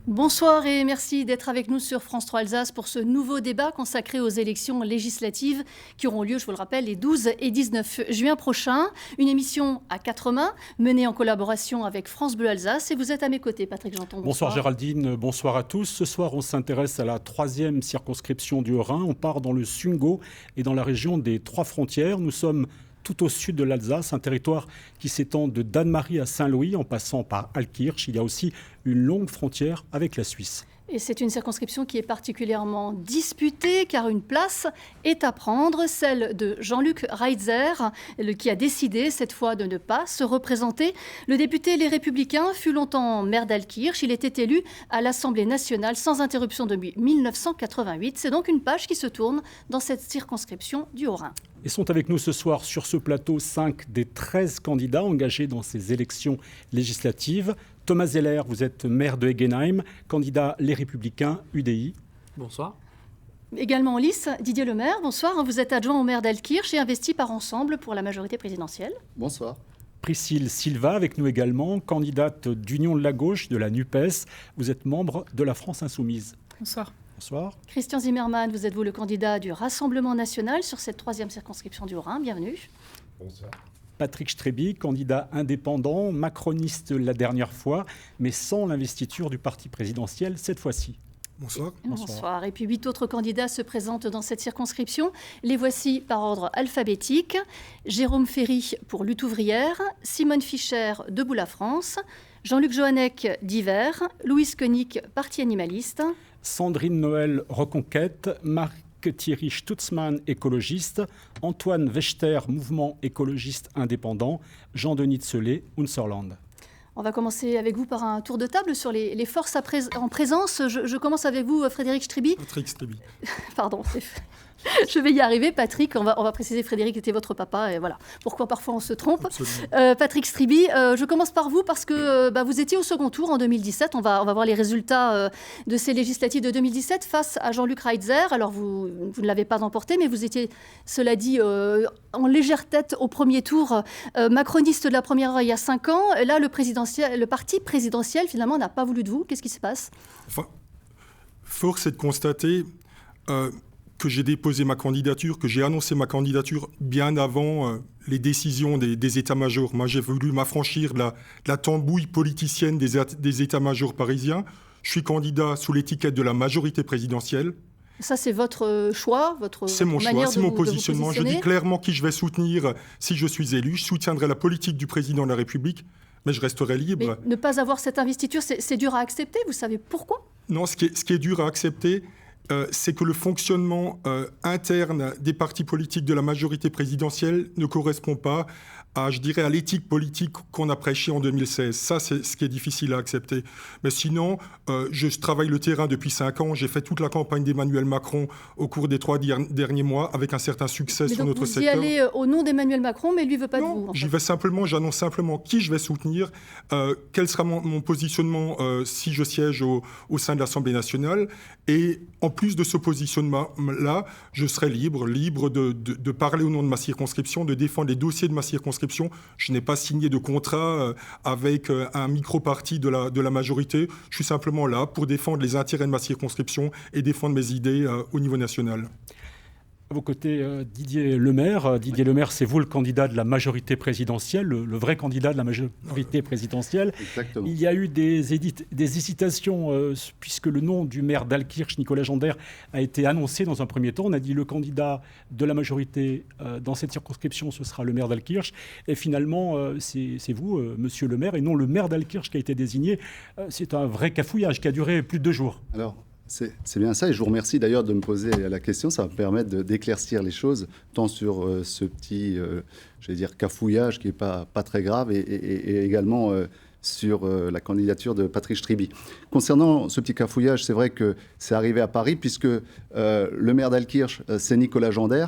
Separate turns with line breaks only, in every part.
Bonsoir et merci d'être avec nous sur France 3 Alsace pour ce nouveau débat consacré aux élections législatives qui auront lieu, je vous le rappelle, les 12 et 19 juin prochains. Une émission à quatre mains menée en collaboration avec France Bleu Alsace. Et vous êtes à mes côtés, Patrick Janton.
Bonsoir Géraldine, bonsoir à tous. Ce soir, on s'intéresse à la troisième circonscription du Haut-Rhin. On part dans le Sundgau et dans la région des Trois Frontières. Nous sommes tout au sud de l'Alsace, un territoire qui s'étend de Dannemarie à Saint-Louis en passant par Altkirch. Il y a aussi une longue frontière avec la Suisse.
Et c'est une circonscription qui est particulièrement disputée car une place est à prendre, celle de Jean-Luc Reitzer, qui a décidé cette fois de ne pas se représenter. Le député Les Républicains fut longtemps maire d'Altkirch. Il était élu à l'Assemblée nationale sans interruption depuis 1988. C'est donc une page qui se tourne dans cette circonscription du Haut-Rhin.
Et sont avec nous ce soir sur ce plateau 5 des 13 candidats engagés dans ces élections législatives. Thomas Zeller, vous êtes maire de Egenheim, candidat Les Républicains, UDI.
Bonsoir.
Également en lice, Didier Lemaire, bonsoir. Vous êtes adjoint au maire d'Altkirch et investi par Ensemble pour la majorité présidentielle.
Bonsoir.
Priscille Silva, avec nous également, candidate d'Union de la gauche, de la NUPES. Vous êtes membre de la France Insoumise.
Bonsoir.
Bonsoir.
Christian Zimmermann, vous êtes le candidat du Rassemblement national sur cette troisième circonscription du Haut-Rhin. Bienvenue.
Bonsoir.
Patrick Streby, candidat indépendant, macroniste la dernière fois, mais sans l'investiture du parti présidentiel cette fois-ci.
Bonsoir.
Bonsoir. Et puis 8 autres candidats se présentent dans cette circonscription. Les voici par ordre alphabétique. Jérôme Ferry pour Lutte ouvrière, Simone Fischer, Debout la France, Jean-Luc Johanneck d'Hiver, Louise Koenig, Parti animaliste,
Sandrine Noël, Reconquête, Marc-Thierry Stutzmann, écologiste, Antoine Wechter, mouvement écologiste indépendant, Jean-Denis Tselet, Unserland.
On va commencer avec vous par un tour de table sur les forces en présence. Je commence avec vous, Frédéric Streby.
Patrick Streby.
Pardon, je vais y arriver. Patrick, on va préciser, Frédéric était votre papa, et voilà. Pourquoi parfois on se trompe. Patrick Streby, je commence par vous parce que vous étiez au second tour en 2017. On va voir les résultats de ces législatives de 2017 face à Jean-Luc Reitzer. Alors vous ne l'avez pas emporté, mais vous étiez, cela dit, en légère tête au premier tour, macroniste de la première heure il y a 5 ans. Là, le parti présidentiel, finalement, n'a pas voulu de vous. Qu'est-ce qui se passe ?
Enfin, force est de constater que j'ai déposé ma candidature, que j'ai annoncé ma candidature bien avant les décisions des états-majors. Moi, j'ai voulu m'affranchir de la tambouille politicienne des états-majors parisiens. Je suis candidat sous l'étiquette de la majorité présidentielle.
Ça, c'est votre choix,
c'est mon choix, c'est mon positionnement. Je dis clairement qui je vais soutenir si je suis élu. Je soutiendrai la politique du président de la République, mais je resterai libre.
Mais ne pas avoir cette investiture, c'est dur à accepter. Vous savez pourquoi ?
Non, ce qui est dur à accepter, c'est que le fonctionnement interne des partis politiques de la majorité présidentielle ne correspond pas à, je dirais, à l'éthique politique qu'on a prêchée en 2016. Ça, c'est ce qui est difficile à accepter. Mais sinon, je travaille le terrain depuis 5 ans. J'ai fait toute la campagne d'Emmanuel Macron au cours des 3 derniers mois avec un certain succès sur notre secteur.
Vous y allez au nom d'Emmanuel Macron, mais lui ne veut pas de vous.
J'y vais simplement, j'annonce simplement qui je vais soutenir, quel sera mon positionnement si je siège au sein de l'Assemblée nationale. Et en plus de ce positionnement-là, je serai libre de parler au nom de ma circonscription, de défendre les dossiers de ma circonscription. Je n'ai pas signé de contrat avec un micro-parti de la majorité. Je suis simplement là pour défendre les intérêts de ma circonscription et défendre mes idées au niveau national.
À vos côtés, Didier Lemaire. Didier Lemaire, c'est vous le candidat de la majorité présidentielle, le vrai candidat de la majorité présidentielle.
Exactement.
Il y a eu des hésitations, puisque le nom du maire d'Altkirch, Nicolas Jander, a été annoncé dans un premier temps. On a dit le candidat de la majorité dans cette circonscription, ce sera le maire d'Altkirch. Et finalement, c'est vous, monsieur le maire, et non le maire d'Altkirch qui a été désigné. C'est un vrai cafouillage qui a duré plus de 2 jours.
Alors, c'est bien ça, et je vous remercie d'ailleurs de me poser la question. Ça va me permettre d'éclaircir les choses, tant sur ce petit, cafouillage qui n'est pas très grave, et également sur la candidature de Patrick Streby. Concernant ce petit cafouillage, c'est vrai que c'est arrivé à Paris, puisque le maire d'Altkirch, c'est Nicolas Jander,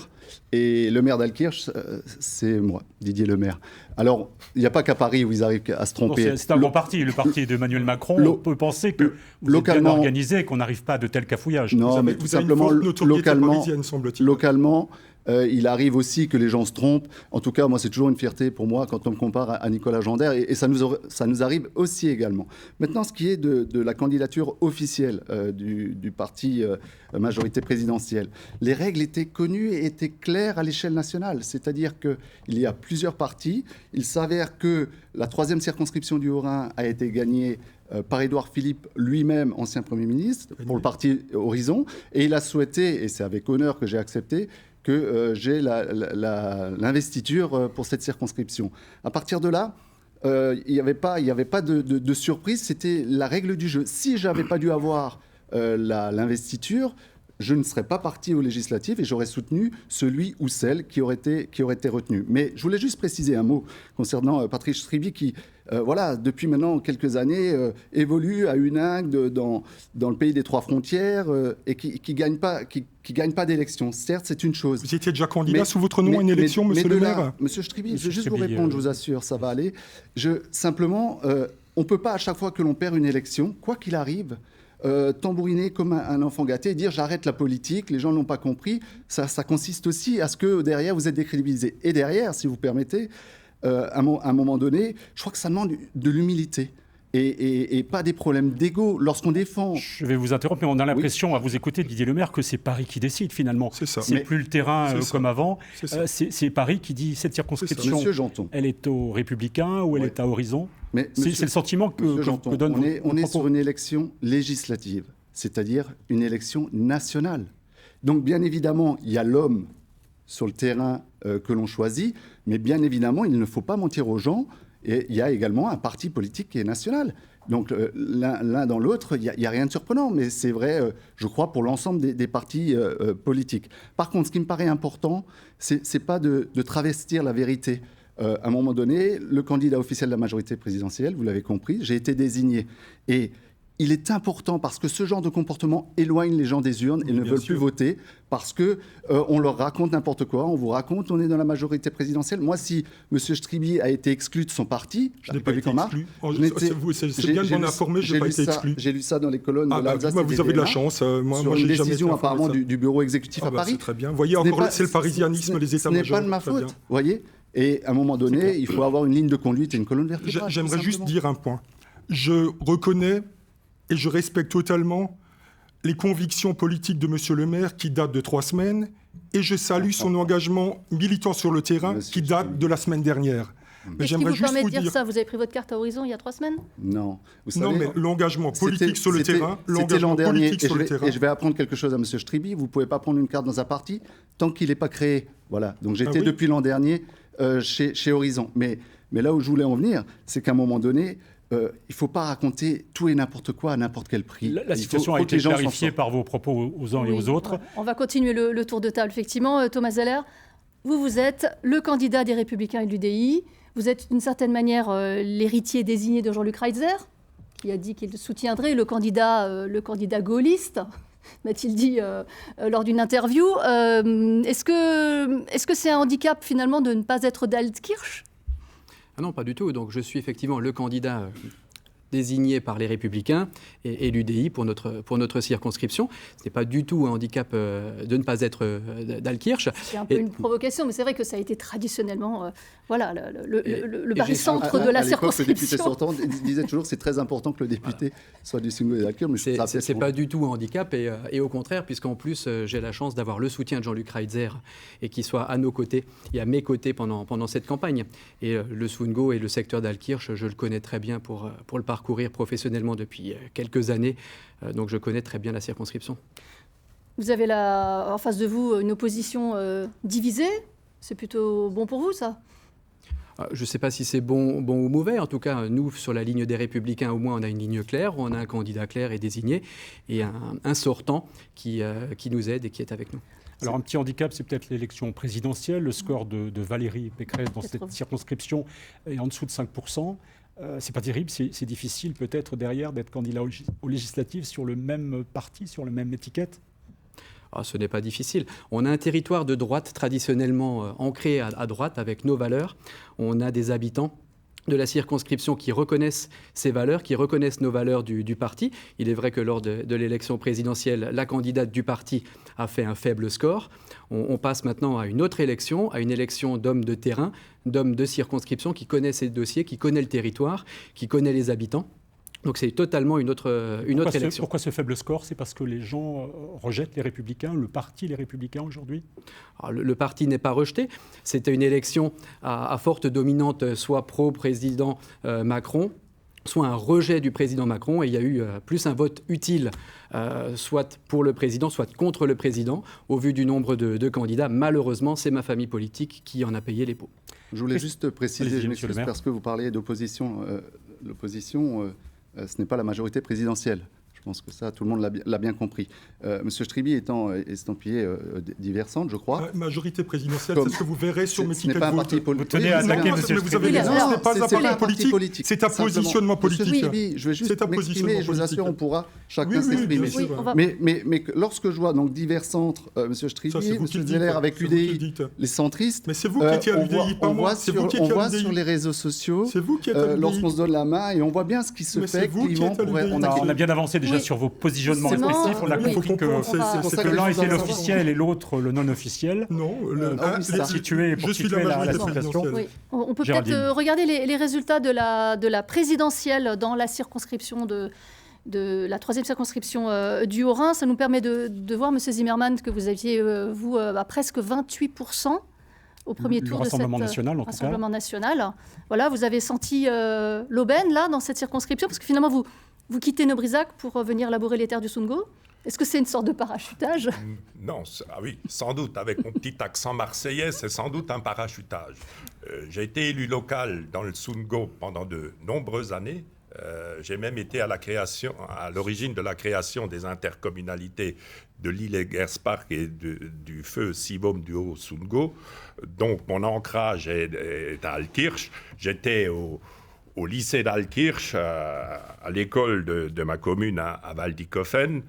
et le maire d'Altkirch, c'est moi, Didier Lemaire. Alors, il n'y a pas qu'à Paris où ils arrivent à se tromper.
Non, c'est un bon parti, le parti d'Emmanuel Macron. On peut penser que vous êtes bien organisé et qu'on n'arrive pas à de tels cafouillages.
Non, mais tout simplement, localement, Il arrive aussi que les gens se trompent. En tout cas, moi, c'est toujours une fierté pour moi quand on me compare à Nicolas Gendaire. Et ça nous arrive aussi également. Maintenant, ce qui est de la candidature officielle du parti majorité présidentielle, les règles étaient connues et étaient claires à l'échelle nationale. C'est-à-dire qu'il y a plusieurs partis. Il s'avère que la 3e circonscription du Haut-Rhin a été gagnée par Édouard Philippe, lui-même ancien Premier ministre, pour le parti Horizon. Et il a souhaité, et c'est avec honneur que j'ai accepté, que j'ai l'investiture pour cette circonscription. À partir de là, il n'y avait pas de surprise, c'était la règle du jeu. Si je n'avais pas dû avoir l'investiture, je ne serais pas parti aux législatives et j'aurais soutenu celui ou celle qui aurait été retenu. Mais je voulais juste préciser un mot concernant Patrick Strybie qui, depuis maintenant quelques années, évolue à Huningue dans le pays des 3 frontières et qui gagne pas d'élection. Certes, c'est une chose.
Vous étiez déjà candidat sous votre nom à une élection, monsieur le maire ?
Monsieur Strybie, je vais juste vous répondre, je vous assure, ça va aller. Simplement, on ne peut pas, à chaque fois que l'on perd une élection, quoi qu'il arrive, tambouriner comme un enfant gâté et dire j'arrête la politique, les gens ne l'ont pas compris, ça consiste aussi à ce que derrière vous êtes décrédibilisé. Et derrière, si vous permettez, à un moment donné, je crois que ça demande de l'humilité et pas des problèmes d'ego lorsqu'on défend.
Je vais vous interrompre, mais on a l'impression, à vous écouter, Didier Lemaire, que c'est Paris qui décide finalement.
C'est ça.
C'est plus le terrain comme avant.
C'est
Paris qui dit cette circonscription, elle est aux Républicains ou elle est à Horizon. C'est le sentiment que donne.
On est sur une élection législative, c'est-à-dire une élection nationale. Donc bien évidemment, il y a l'homme sur le terrain que l'on choisit, mais bien évidemment, il ne faut pas mentir aux gens. Et il y a également un parti politique qui est national. Donc l'un dans l'autre, il n'y a rien de surprenant, mais c'est vrai, je crois, pour l'ensemble des partis politiques. Par contre, ce qui me paraît important, c'est pas de travestir la vérité. À un moment donné, le candidat officiel de la majorité présidentielle, vous l'avez compris, j'ai été désigné. Et il est important parce que ce genre de comportement éloigne les gens des urnes et ne veulent plus voter parce qu'on leur raconte n'importe quoi, on vous raconte, on est dans la majorité présidentielle. Moi, si M. Strybie a été exclu de son parti,
je n'ai pas été exclu. C'est bien de m'en informer, je n'ai pas été exclu.
J'ai lu ça dans les colonnes de l'Alsace.
Vous avez de la chance.
Moi, j'ai une décision apparemment du bureau exécutif à Paris.
C'est très bien. Vous voyez, encore, c'est le parisianisme, les états-majors.
Ce n'est pas de ma faute, vous voyez. Et à un moment donné, il faut avoir une ligne de conduite et une colonne vertébrale.
J'aimerais juste dire un point. Je reconnais et je respecte totalement les convictions politiques de M. le maire qui datent de 3 semaines et je salue son engagement militant sur le terrain qui date de la semaine dernière.
Mais j'aimerais juste vous dire ça. Vous avez pris votre carte à Horizon il y a 3 semaines ?
Non. Vous savez,
non, mais l'engagement politique sur le terrain,
et je vais apprendre quelque chose à M. Strybie. Vous ne pouvez pas prendre une carte dans un parti tant qu'il n'est pas créé. Voilà. Donc j'étais depuis l'an dernier chez Horizon. Mais là où je voulais en venir, c'est qu'à un moment donné, il ne faut pas raconter tout et n'importe quoi à n'importe quel prix.
La situation a été clarifiée par vos propos aux uns et aux autres.
On va continuer le tour de table, effectivement. Thomas Zeller, vous êtes le candidat des Républicains et de l'UDI. Vous êtes d'une certaine manière l'héritier désigné de Jean-Luc Reitzer, qui a dit qu'il soutiendrait le candidat gaulliste, m'a-t-il dit lors d'une interview. Est-ce que c'est un handicap finalement de ne pas être d'Altkirch ?
Ah non, pas du tout. Donc je suis effectivement le candidat désigné par les Républicains et l'UDI pour notre circonscription. Ce n'est pas du tout un handicap de ne pas être d'Altkirch.
C'est un peu une provocation, mais c'est vrai que ça a été traditionnellement le barycentre de la circonscription.
Le député sortant disait toujours que c'est très important que le député soit du single et d'Altkirch.
C'est pas du tout un handicap et au contraire, puisqu'en plus j'ai la chance d'avoir le soutien de Jean-Luc Reitzer et qu'il soit à nos côtés et à mes côtés pendant cette campagne. Et le Sundgau et le secteur d'Altkirch, je le connais très bien pour le parcourir professionnellement depuis quelques années, donc je connais très bien la circonscription.
Vous avez en face de vous une opposition divisée, c'est plutôt bon pour vous ça ?
Je ne sais pas si c'est bon ou mauvais. En tout cas, nous, sur la ligne des Républicains, au moins, on a une ligne claire, on a un candidat clair et désigné, et un sortant qui nous aide et qui est avec nous.
Alors un petit handicap, c'est peut-être l'élection présidentielle. Le score de Valérie Pécresse dans cette circonscription est en dessous de 5%. C'est pas terrible, c'est difficile peut-être derrière d'être candidat aux législatives sur le même parti, sur la même étiquette.
Ce n'est pas difficile. On a un territoire de droite traditionnellement ancré à droite avec nos valeurs. On a des habitants de la circonscription qui reconnaissent ces valeurs, qui reconnaissent nos valeurs du parti. Il est vrai que lors de l'élection présidentielle, la candidate du parti a fait un faible score. On passe maintenant à une autre élection, à une élection d'hommes de terrain, d'hommes de circonscription qui connaissent ces dossiers, qui connaissent le territoire, qui connaissent les habitants. Donc c'est totalement une autre élection.
Pourquoi ce faible score? C'est parce que les gens rejettent les Républicains, le parti Les Républicains aujourd'hui?
Alors, le parti n'est pas rejeté. C'était une élection à forte dominante, soit pro-président Macron, soit un rejet du président Macron. Et il y a eu plus un vote utile, soit pour le président, soit contre le président. Au vu du nombre de candidats, malheureusement, c'est ma famille politique qui en a payé les pots.
Je voulais juste préciser, je
Monsieur le
m'excuse,
maire.
parce que vous parliez d'opposition. L'opposition, ce n'est pas la majorité présidentielle. Je pense que ça, tout le monde l'a bien compris. Monsieur Stribby étant estampillé diversante, je crois.
Majorité présidentielle, c'est ce que vous verrez sur mes
Ce n'est
tickets
pas
de
un
vote.
parti politique.
Vous tenez à attaquer Monsieur
Mais vous avez
Stribby.
raison, ce n'est pas un
C'est
parti politique. C'est un positionnement politique.
Monsieur Stribby, je vais juste
C'est un
m'exprimer,
positionnement
je vous assure, on pourra chacun
Oui,
s'exprimer.
bien sûr.
Oui, on va-
Mais lorsque je vois donc divers centres, Monsieur
Ça, c'est
Stribby,
vous qui
Monsieur
le dites,
Zeller
hein.
avec
C'est vous qui le
l'UDI,
dites.
les centristes,
Mais c'est vous qui étiez à l'UDI, pas moi. C'est vous qui
on
étiez à
voit
l'UDI.
sur les réseaux sociaux,
C'est vous qui êtes à
lorsqu'on
l'UDI.
se donne la main, et on voit bien ce qui se
Mais
fait.
c'est vous qui
Clément
êtes à
pourrait-
l'UDI.
On a bien avancé déjà
Oui.
sur vos positionnements
C'est
respectifs.
bon,
On a
oui.
compris que
ça que
l'un
les
était
gens
l'officiel et l'autre le non officiel.
Non,
pour situer
je suis de
la
la majorité
situation.
présidentielle.
Oui. On peut
Géraldine.
peut-être regarder les résultats de la présidentielle dans la circonscription de la 3e circonscription du Haut-Rhin. Ça nous permet de voir, Monsieur Zimmermann, que vous aviez, vous, à presque 28% au premier
Le
tour de cette
Rassemblement national, en tout cas.
Rassemblement national. Voilà, vous avez senti l'aubaine, là, dans cette circonscription, parce que finalement, vous quittez Nobrizac pour venir labourer les terres du Sungo. Est-ce que c'est une sorte de parachutage?
Non, oui, sans doute, avec mon petit accent marseillais, c'est sans doute un parachutage. J'ai été élu local dans le Sungo pendant de nombreuses années. J'ai même été à l'origine de la création des intercommunalités de l'île Gerspark et du feu Sibom du Haut-Sungo. Donc mon ancrage est à Altkirch. J'étais au lycée d'Altkirch, à l'école de ma commune à Waldikofen.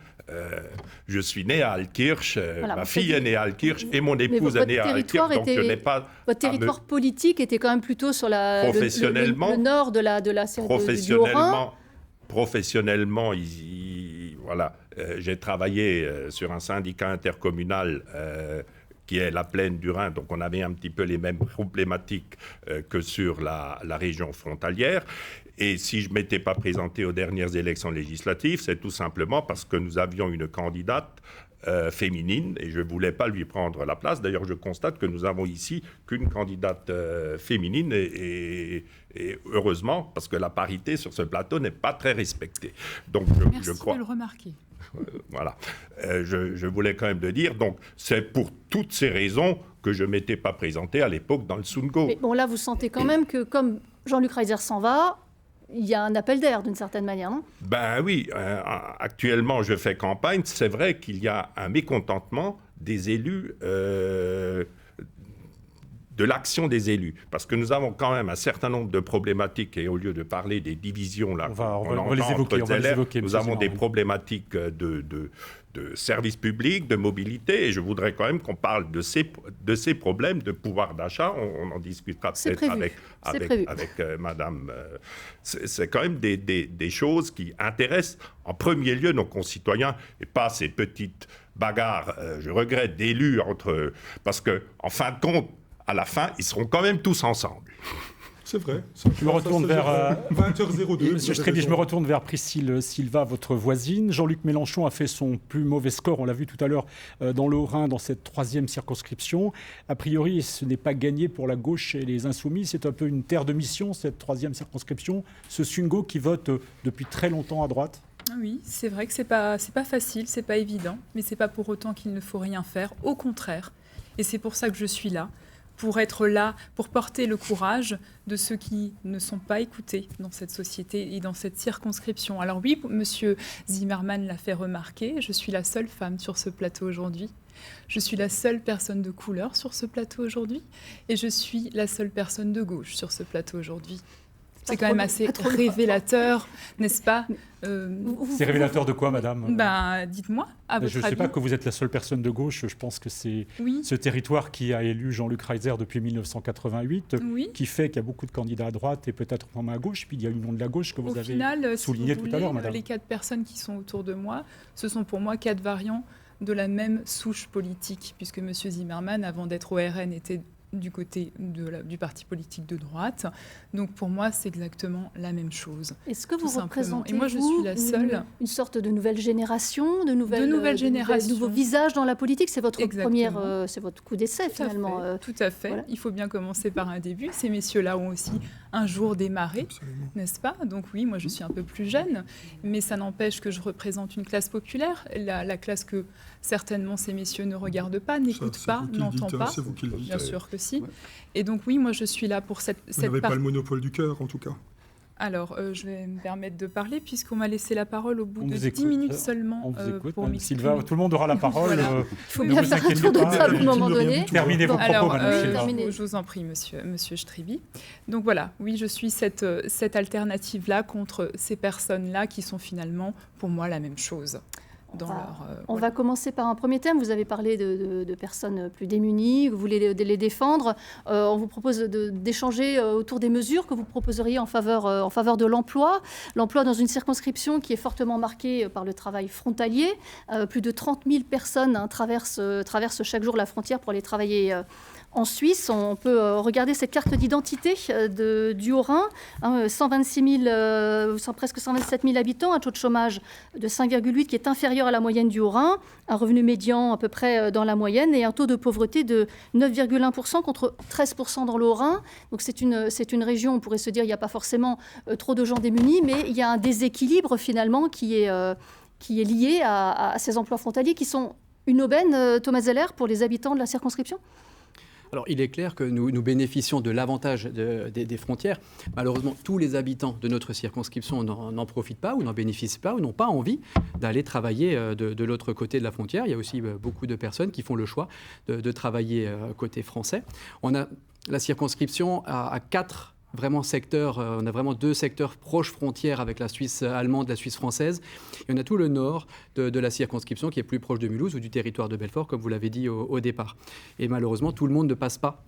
Je suis né à Altkirch,
Voilà,
ma fille est née à Altkirch et mon
Mais
épouse est née à
territoire
Altkirch. Donc je
était-
n'ai pas
Votre territoire politique était quand même plutôt sur
Professionnellement,
le nord du Haut-Rhin.
Professionnellement, voilà, j'ai travaillé sur un syndicat intercommunal qui est la plaine du Rhin, donc on avait un petit peu les mêmes problématiques que sur la région frontalière. Et si je ne m'étais pas présenté aux dernières élections législatives, c'est tout simplement parce que nous avions une candidate féminine et je ne voulais pas lui prendre la place. D'ailleurs, je constate que nous avons ici qu'une candidate féminine et heureusement, parce que la parité sur ce plateau n'est pas très respectée. Donc,
Merci
je crois...
de le remarquer.
Voilà. Je voulais quand même le dire. Donc, c'est pour toutes ces raisons que je ne m'étais pas présenté à l'époque dans le Sungo.
Mais bon, là, vous sentez quand même que comme Jean-Luc Reiser s'en va, il y a un appel d'air d'une certaine manière, non?
Ben oui, actuellement je fais campagne. C'est vrai qu'il y a un mécontentement des élus, de l'action des élus. Parce que nous avons quand même un certain nombre de problématiques et au lieu de parler des divisions, là,
On va
entend
les évoquer,
entre Zeller,
monsieur
nous avons des
Zimmermann.
problématiques de services publics, de mobilité, et je voudrais quand même qu'on parle de ces problèmes de pouvoir d'achat. On en discutera
C'est
peut-être
prévu.
avec madame. C'est quand même des choses qui intéressent en premier lieu nos concitoyens et pas ces petites bagarres, je regrette, d'élus entre... Parce qu'en fin de compte, à la fin, ils seront quand même tous ensemble.
C'est vrai.
Je me retourne vers
20h02.
Monsieur Stribby, je me retourne vers Priscille Silva, votre voisine. Jean-Luc Mélenchon a fait son plus mauvais score, on l'a vu tout à l'heure, dans le Haut-Rhin, dans cette 3e circonscription. A priori, ce n'est pas gagné pour la gauche et les Insoumis. C'est un peu une terre de mission, cette 3e circonscription. Ce Sungo qui vote depuis très longtemps à droite.
Oui, c'est vrai que c'est pas facile, c'est pas évident, mais c'est pas pour autant qu'il ne faut rien faire. Au contraire, et c'est pour ça que je suis là. Pour être là, pour porter le courage de ceux qui ne sont pas écoutés dans cette société et dans cette circonscription. Alors oui, Monsieur Zimmermann l'a fait remarquer, je suis la seule femme sur ce plateau aujourd'hui. Je suis la seule personne de couleur sur ce plateau aujourd'hui. Et je suis la seule personne de gauche sur ce plateau aujourd'hui. C'est quand même assez révélateur, n'est-ce pas?
C'est révélateur de quoi, madame?
Dites-moi, à votre
avis. Je ne sais pas que vous êtes la seule personne de gauche. Je pense que c'est ce territoire qui a élu Jean-Luc Reiser depuis 1988, qui fait qu'il y a beaucoup de candidats à droite et peut-être même à gauche. Puis il y a une union de la gauche que vous avez souligné tout à l'heure, madame.
Les 4 personnes qui sont autour de moi, ce sont pour moi 4 variants de la même souche politique, puisque M. Zimmermann, avant d'être au RN, était du côté du parti politique de droite. Donc pour moi, c'est exactement la même chose.
Est-ce que vous représentez,
et moi, je suis la seule,
une sorte de nouvelle génération, de nouveaux visages dans la politique? C'est votre c'est votre coup d'essai finalement.
Tout à fait. Voilà. Il faut bien commencer par un début. Ces messieurs-là ont aussi un jour démarré, n'est-ce pas? Donc oui, moi je suis un peu plus jeune, mais ça n'empêche que je représente une classe populaire, la classe que certainement ces messieurs ne regardent pas, n'écoutent pas, n'entendent pas.
C'est vous qui le dites.
Bien sûr que si. Ouais. Et donc oui, moi je suis là pour cette
Vous n'avez pas le monopole du cœur, en tout cas.
Alors, je vais me permettre de parler puisqu'on m'a laissé la parole au bout de 10 minutes seulement.
On vous écoute,
pour
Sylvain, tout le monde aura la parole.
Voilà. Il faut bien faire un tour de table à un moment donné.
Terminez vos propos, madame
Sylvain. Je vous en prie, monsieur Stribby. Donc voilà, oui, je suis cette alternative-là contre ces personnes-là qui sont finalement, pour moi, la même chose.
On va commencer par un premier thème. Vous avez parlé de personnes plus démunies, vous voulez les défendre. On vous propose d'échanger autour des mesures que vous proposeriez en faveur de l'emploi. L'emploi dans une circonscription qui est fortement marquée par le travail frontalier. Plus de 30 000 personnes traversent chaque jour la frontière pour aller travailler en Suisse. On peut regarder cette carte d'identité du Haut-Rhin, presque 127 000 habitants, un taux de chômage de 5,8 qui est inférieur à la moyenne du Haut-Rhin, un revenu médian à peu près dans la moyenne et un taux de pauvreté de 9,1% contre 13% dans le Haut-Rhin. Donc c'est une région, on pourrait se dire, il n'y a pas forcément trop de gens démunis, mais il y a un déséquilibre finalement qui est lié à ces emplois frontaliers qui sont une aubaine, Thomas Zeller, pour les habitants de la circonscription.
Alors, il est clair que nous bénéficions de l'avantage des frontières. Malheureusement, tous les habitants de notre circonscription n'en profitent pas ou n'en bénéficient pas ou n'ont pas envie d'aller travailler de l'autre côté de la frontière. Il y a aussi beaucoup de personnes qui font le choix de travailler côté français. La circonscription a 4 secteurs. On a vraiment 2 secteurs proches frontières avec la Suisse allemande, la Suisse française. Et on a tout le nord de la circonscription qui est plus proche de Mulhouse ou du territoire de Belfort, comme vous l'avez dit au départ. Et malheureusement, tout le monde ne passe pas.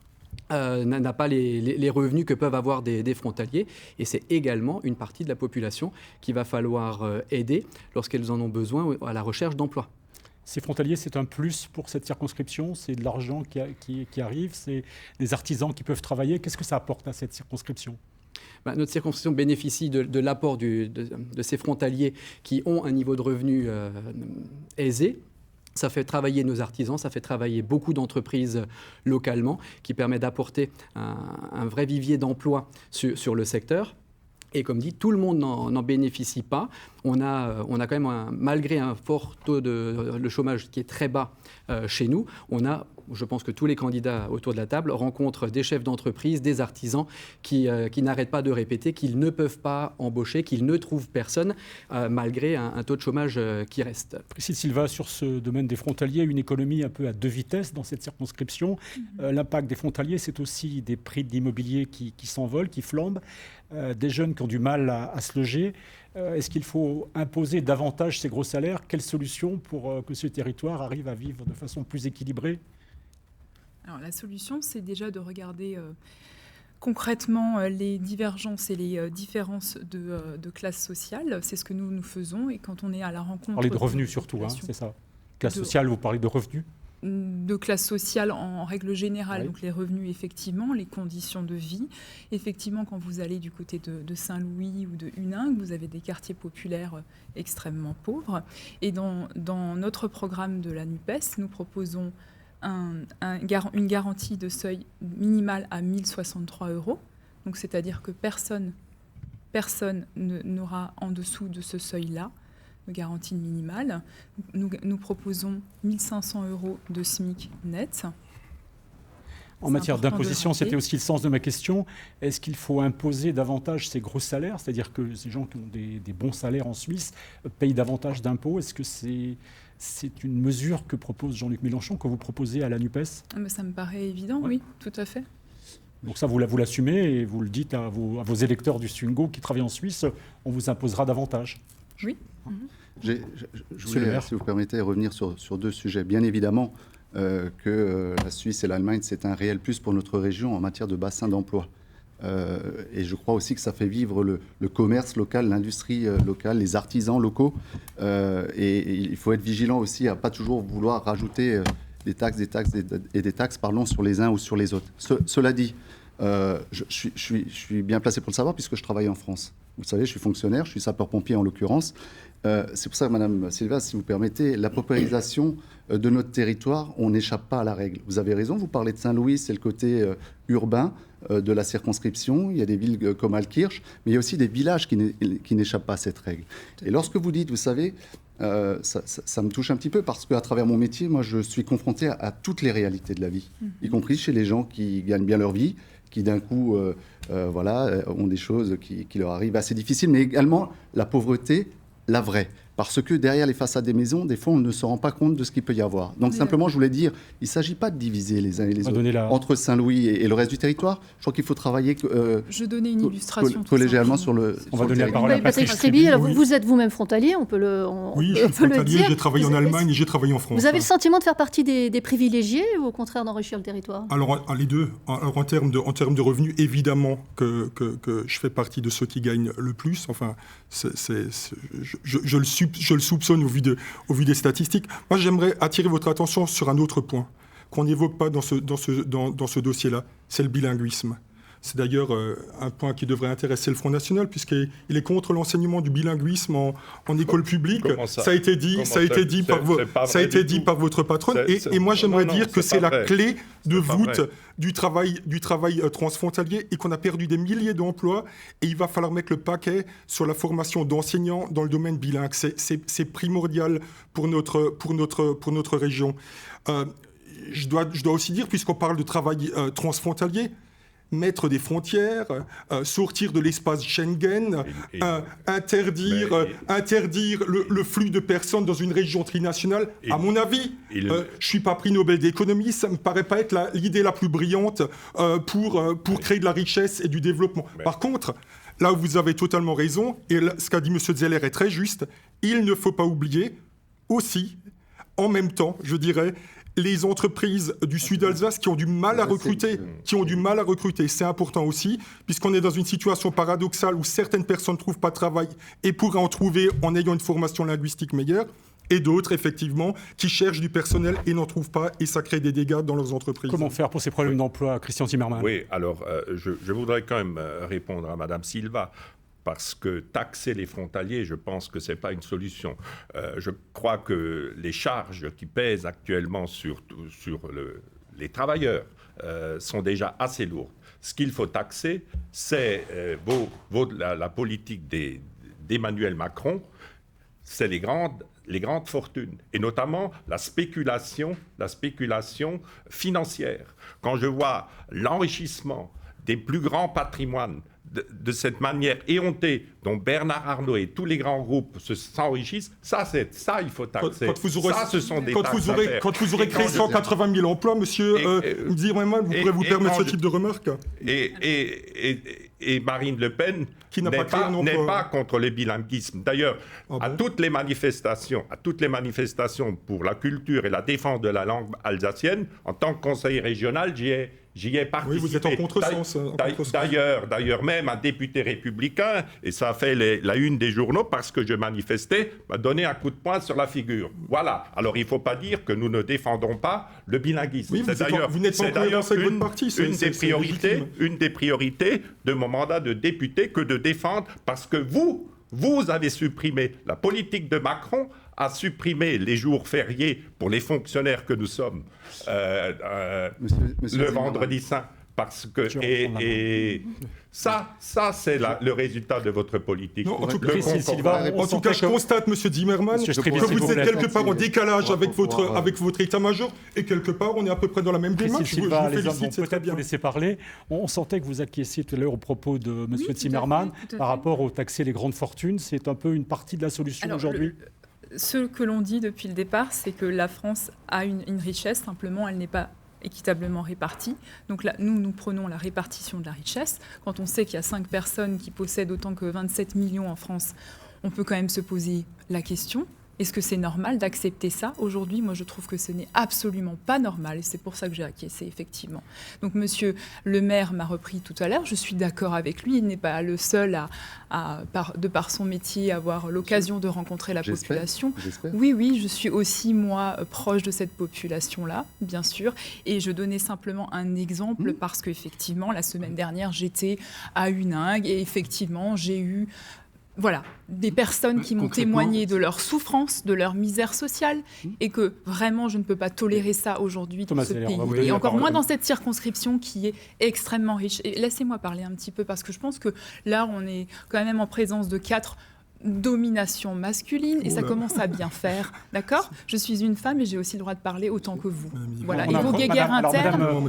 N'a pas les revenus que peuvent avoir des frontaliers. Et c'est également une partie de la population qu'il va falloir aider lorsqu'elles en ont besoin à la recherche d'emploi.
Ces frontaliers, c'est un plus pour cette circonscription, c'est de l'argent qui arrive, c'est des artisans qui peuvent travailler. Qu'est-ce que ça apporte à cette circonscription ?
Notre circonscription bénéficie de l'apport de ces frontaliers qui ont un niveau de revenu aisé. Ça fait travailler nos artisans, ça fait travailler beaucoup d'entreprises localement, qui permet d'apporter un vrai vivier d'emploi sur le secteur. Et comme dit, tout le monde n'en bénéficie pas. On a quand même, malgré un fort taux de chômage qui est très bas chez nous, je pense que tous les candidats autour de la table rencontrent des chefs d'entreprise, des artisans qui n'arrêtent pas de répéter qu'ils ne peuvent pas embaucher, qu'ils ne trouvent personne, malgré un taux de chômage qui reste.
Priscille Silva, sur ce domaine des frontaliers, une économie un peu à 2 vitesses dans cette circonscription. L'impact des frontaliers, c'est aussi des prix de l'immobilier qui s'envolent, qui flambent, des jeunes qui ont du mal à se loger. Est-ce qu'il faut imposer davantage ces gros salaires? Quelle solution pour que ce territoire arrive à vivre de façon plus équilibrée?
Alors, la solution, c'est déjà de regarder concrètement les divergences et les différences de classe sociale. C'est ce que nous faisons. Et quand on est à la rencontre...
Vous parlez de revenus surtout, c'est ça? Classe sociale, vous parlez de revenus?
De classe sociale en règle générale, oui. Donc les revenus, effectivement, les conditions de vie. Effectivement, quand vous allez du côté de Saint-Louis ou de Huningue, vous avez des quartiers populaires extrêmement pauvres. Et dans notre programme de la NUPES, nous proposons une garantie de seuil minimal à 1 063 €. Donc, c'est-à-dire que personne n'aura en dessous de ce seuil-là de garantie minimale. Nous proposons 1 500 € de SMIC net.
En matière d'imposition, c'était aussi le sens de ma question. Est-ce qu'il faut imposer davantage ces gros salaires? C'est-à-dire que ces gens qui ont des bons salaires en Suisse payent davantage d'impôts. Est-ce que c'est une mesure que propose Jean-Luc Mélenchon, que vous proposez à la NUPES?
Ça me paraît évident, oui, tout à fait.
Donc ça, vous l'assumez et vous le dites à vos électeurs du Swingo qui travaillent en Suisse, on vous imposera davantage.
Oui.
Je voulais, si vous permettez, revenir sur 2 sujets. Bien évidemment que la Suisse et l'Allemagne, c'est un réel plus pour notre région en matière de bassin d'emploi. Et je crois aussi que ça fait vivre le commerce local, l'industrie locale, les artisans locaux. Et il faut être vigilant aussi à ne pas toujours vouloir rajouter des taxes sur les uns ou sur les autres. Cela dit, je suis bien placé pour le savoir puisque je travaille en France. Vous le savez, je suis fonctionnaire, je suis sapeur-pompier en l'occurrence. C'est pour ça, Madame Silva, si vous permettez, la paupérisation de notre territoire, on n'échappe pas à la règle. Vous avez raison, vous parlez de Saint-Louis, c'est le côté urbain de la circonscription. Il y a des villes comme Altkirch, mais il y a aussi des villages qui n'échappent pas à cette règle. Et lorsque vous dites, vous savez, ça me touche un petit peu parce qu'à travers mon métier, moi, je suis confronté à toutes les réalités de la vie, y compris chez les gens qui gagnent bien leur vie, qui d'un coup ont des choses qui leur arrivent assez difficiles, mais également la pauvreté, la vraie. Parce que derrière les façades des maisons, des fois, on ne se rend pas compte de ce qu'il peut y avoir. Donc simplement, je voulais dire, il ne s'agit pas de diviser les uns et les autres entre Saint-Louis et le reste du territoire. Je crois qu'il faut travailler
je donnais une illustration
collégialement sur le
On va donner la parole à
Patrick Stribby. Vous êtes vous-même frontalier, on peut le
Oui, je suis frontalier, j'ai travaillé en Allemagne et j'ai travaillé en France.
Vous avez le sentiment de faire partie des privilégiés ou au contraire d'enrichir le territoire?
Alors, les deux. Alors, en termes de revenus, évidemment que je fais partie de ceux qui gagnent le plus. Enfin, je le soupçonne au vu des statistiques. Moi, j'aimerais attirer votre attention sur un autre point qu'on n'évoque pas dans ce dossier-là, c'est le bilinguisme. C'est d'ailleurs un point qui devrait intéresser le Front National, puisqu'il est contre l'enseignement du bilinguisme en école publique. Ça a été dit par votre patronne. Et moi, j'aimerais dire que c'est la clé de voûte du travail transfrontalier et qu'on a perdu des milliers d'emplois. Et il va falloir mettre le paquet sur la formation d'enseignants dans le domaine bilingue. C'est primordial pour notre région. Je dois aussi dire, puisqu'on parle de travail transfrontalier, mettre des frontières, sortir de l'espace Schengen, interdire le flux de personnes dans une région trinationale. À mon avis, je ne suis pas prix Nobel d'économie, ça ne me paraît pas être l'idée la plus brillante pour créer de la richesse et du développement. Par contre, là où vous avez totalement raison, et ce qu'a dit M. Zeller est très juste, il ne faut pas oublier aussi, en même temps, je dirais, les entreprises du Sud-Alsace qui ont du mal à recruter. C'est important aussi, puisqu'on est dans une situation paradoxale où certaines personnes ne trouvent pas de travail et pourraient en trouver en ayant une formation linguistique meilleure, et d'autres, effectivement, qui cherchent du personnel et n'en trouvent pas, et ça crée des dégâts dans leurs entreprises.
Comment faire pour ces problèmes d'emploi, Christian Zimmermann?
Oui, alors, je voudrais quand même répondre à Mme Silva. Parce que taxer les frontaliers, je pense que ce n'est pas une solution. Je crois que les charges qui pèsent actuellement sur les travailleurs sont déjà assez lourdes. Ce qu'il faut taxer, c'est la politique d'Emmanuel Macron, c'est les grandes fortunes, et notamment la spéculation financière. Quand je vois l'enrichissement des plus grands patrimoines de cette manière éhontée dont Bernard Arnault et tous les grands groupes s'enrichissent, ça il faut taxer. Ce sont des taxes à faire.
Quand vous aurez créé 180 000 emplois, monsieur Zimmermann, vous pourrez vous permettre ce type de remarque.
Et Marine Le Pen n'est pas contre le bilinguisme. D'ailleurs, à toutes les manifestations pour la culture et la défense de la langue alsacienne, en tant que conseiller régional, j'y ai participé.
Oui, vous êtes en contresens.
D'ailleurs, même un député républicain, et ça a fait la une des journaux parce que je manifestais, m'a donné un coup de poing sur la figure. Voilà. Alors, il ne faut pas dire que nous ne défendons pas le bilinguisme.
Oui, vous n'êtes pas en cohérence avec votre parti.
Une des priorités de mon mandat de député que de défendre, parce que vous avez supprimé la politique de Macron, a supprimé les jours fériés pour les fonctionnaires que nous sommes le vendredi saint. Parce que ça c'est le résultat de votre politique.
Non, en tout cas, je constate, M. Zimmermann, que vous êtes quelque part en décalage avec votre état-major, et quelque part, on est à peu près dans la même démarche.
Je vous félicite, c'est très bien. Vous laisser parler. On sentait que vous acquiesciez tout à l'heure au propos de M. Zimmermann par rapport au taxer les grandes fortunes. C'est un peu une partie de la solution aujourd'hui.
Ce que l'on dit depuis le départ, c'est que la France a une richesse, simplement elle n'est pas équitablement répartis. Donc là, nous prenons la répartition de la richesse. Quand on sait qu'il y a 5 personnes qui possèdent autant que 27 millions en France, on peut quand même se poser la question. Est-ce que c'est normal d'accepter ça? Aujourd'hui, moi, je trouve que ce n'est absolument pas normal. Et c'est pour ça que j'ai acquiescé, effectivement. Donc, monsieur le maire m'a repris tout à l'heure. Je suis d'accord avec lui. Il n'est pas le seul de par son métier, à avoir l'occasion de rencontrer la population. Oui, je suis aussi, moi, proche de cette population-là, bien sûr. Et je donnais simplement un exemple parce qu'effectivement, la semaine dernière, j'étais à Huningue et effectivement, j'ai eu... Voilà, des personnes qui m'ont témoigné de leur souffrance, de leur misère sociale, et que vraiment je ne peux pas tolérer ça aujourd'hui dans ce pays. Et encore moins dans cette circonscription qui est extrêmement riche. Et laissez-moi parler un petit peu, parce que je pense que là, on est quand même en présence de 4 domination masculine et ça commence à bien faire, d'accord? Je suis une femme et j'ai aussi le droit de parler autant que vous. Voilà. Et vos guéguerres internes,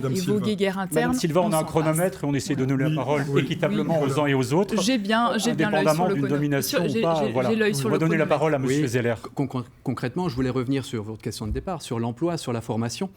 Madame Silva, on a un chronomètre et on essaie de donner la parole équitablement aux uns et aux autres.
J'ai bien l'œil sur le
indépendamment d'une domination ou pas. Voilà. On va donner la parole à Monsieur Zeller.
Concrètement, je voulais revenir sur votre question de départ, sur l'emploi, sur la formation.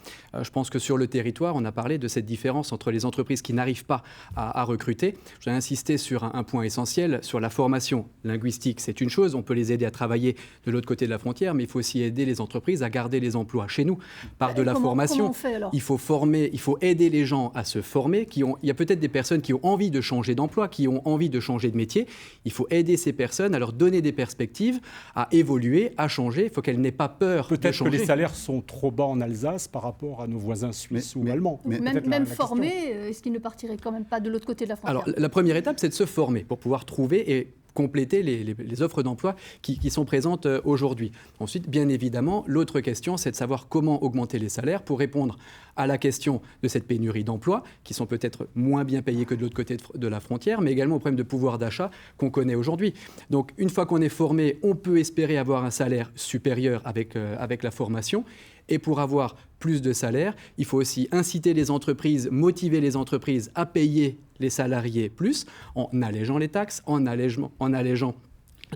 Je pense que sur le territoire, on a parlé de cette différence entre les entreprises qui n'arrivent pas à recruter. Je vais insister sur un point essentiel, sur la formation linguistique. C'est une chose, on peut les aider à travailler de l'autre côté de la frontière, mais il faut aussi aider les entreprises à garder les emplois chez nous par de la formation.
Comment on fait, alors ?
Il faut former, il faut aider les gens à se former. Il y a peut-être des personnes qui ont envie de changer d'emploi, qui ont envie de changer de métier. Il faut aider ces personnes à leur donner des perspectives, à évoluer, à changer. Il faut qu'elles n'aient pas peur de changer.
Peut-être que les salaires sont trop bas en Alsace par rapport à nos voisins suisses ou allemands.
Même formés, est-ce qu'ils ne partiraient quand même pas de l'autre côté de la frontière ?
Alors, la première étape, c'est de se former pour pouvoir trouver et compléter les offres d'emploi qui sont présentes aujourd'hui. Ensuite, bien évidemment, l'autre question, c'est de savoir comment augmenter les salaires pour répondre à la question de cette pénurie d'emplois, qui sont peut-être moins bien payés que de l'autre côté de la frontière, mais également au problème de pouvoir d'achat qu'on connaît aujourd'hui. Donc, une fois qu'on est formé, on peut espérer avoir un salaire supérieur avec la formation. Et pour avoir plus de salaire, il faut aussi inciter les entreprises, motiver les entreprises à payer les salariés plus, en allégeant les taxes, en allégeant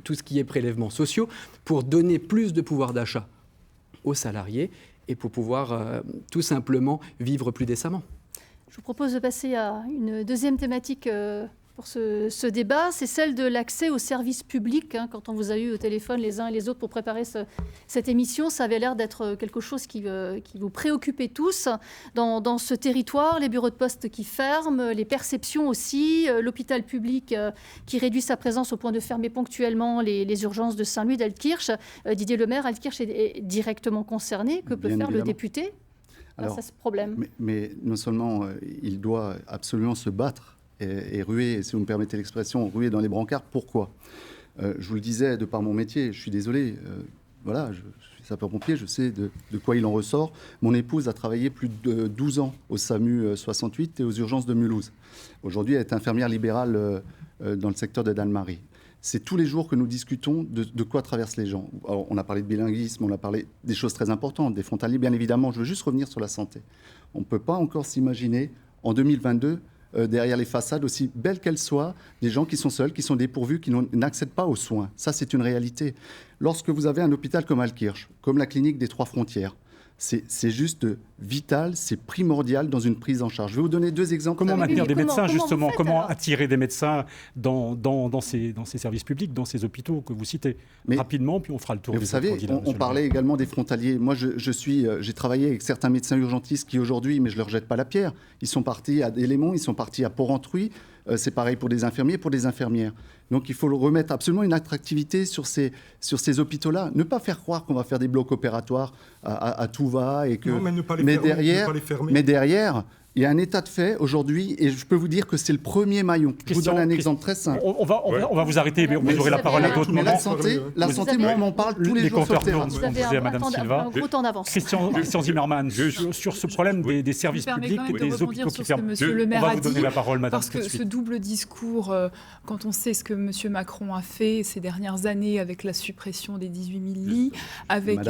tout ce qui est prélèvements sociaux, pour donner plus de pouvoir d'achat aux salariés et pour pouvoir tout simplement vivre plus décemment.
Je vous propose de passer à une deuxième thématique pour ce débat, c'est celle de l'accès aux services publics. Quand on vous a eu au téléphone les uns et les autres pour préparer cette émission, ça avait l'air d'être quelque chose qui vous préoccupait tous. Dans ce territoire, les bureaux de poste qui ferment, les perceptions aussi, l'hôpital public qui réduit sa présence au point de fermer ponctuellement les urgences de Saint-Louis, d'Altkirch. Didier Lemaire, Altkirch est directement concerné. Que peut faire le député face à ce problème ?
Mais non seulement il doit absolument se battre et ruer, si vous me permettez l'expression, ruer dans les brancards. Pourquoi ? Je vous le disais, de par mon métier, je suis désolé, voilà, je suis sapeur-pompier, je sais de quoi il en ressort. Mon épouse a travaillé plus de 12 ans au SAMU 68 et aux urgences de Mulhouse. Aujourd'hui, elle est infirmière libérale dans le secteur de Dalmarie. C'est tous les jours que nous discutons de quoi traversent les gens. Alors, on a parlé de bilinguisme, on a parlé des choses très importantes, des frontaliers, bien évidemment. Je veux juste revenir sur la santé. On ne peut pas encore s'imaginer, en 2022, derrière les façades, aussi belles qu'elles soient, des gens qui sont seuls, qui sont dépourvus, qui n'accèdent pas aux soins. Ça, c'est une réalité. Lorsque vous avez un hôpital comme Altkirch, comme la clinique des Trois Frontières, c'est juste vital, c'est primordial dans une prise en charge. Je vais vous donner 2 exemples.
Comment maintenir des médecins, justement ? Comment attirer des médecins dans ces services publics, dans ces hôpitaux que vous citez rapidement, puis on fera le tour des autres candidats.
On parlait également des frontaliers. Moi, j'ai travaillé avec certains médecins urgentistes qui aujourd'hui, mais je ne leur jette pas la pierre, ils sont partis à Délémont, ils sont partis à Port-Rentruy. C'est pareil pour des infirmiers, pour des infirmières. Donc il faut remettre absolument une attractivité sur ces hôpitaux-là. Ne pas faire croire qu'on va faire des blocs opératoires à tout va. Et que...
Non, mais
derrière, il y a un état de fait aujourd'hui et je peux vous dire que c'est le premier maillon. Je vous donne un exemple très simple.
On va vous arrêter, mais vous aurez la parole à d'autres moments.
La santé, moi, on m'en parle tous les jours sur le terrain.
Vous avez un gros temps d'avance.
Christian Zimmermann, sur ce problème des services publics et des hôpitaux qui ferment.
On
va vous donner la parole, madame.
Parce que ce double discours, quand on sait ce que M. Macron a fait ces dernières années avec la suppression des 18 000 lits, avec...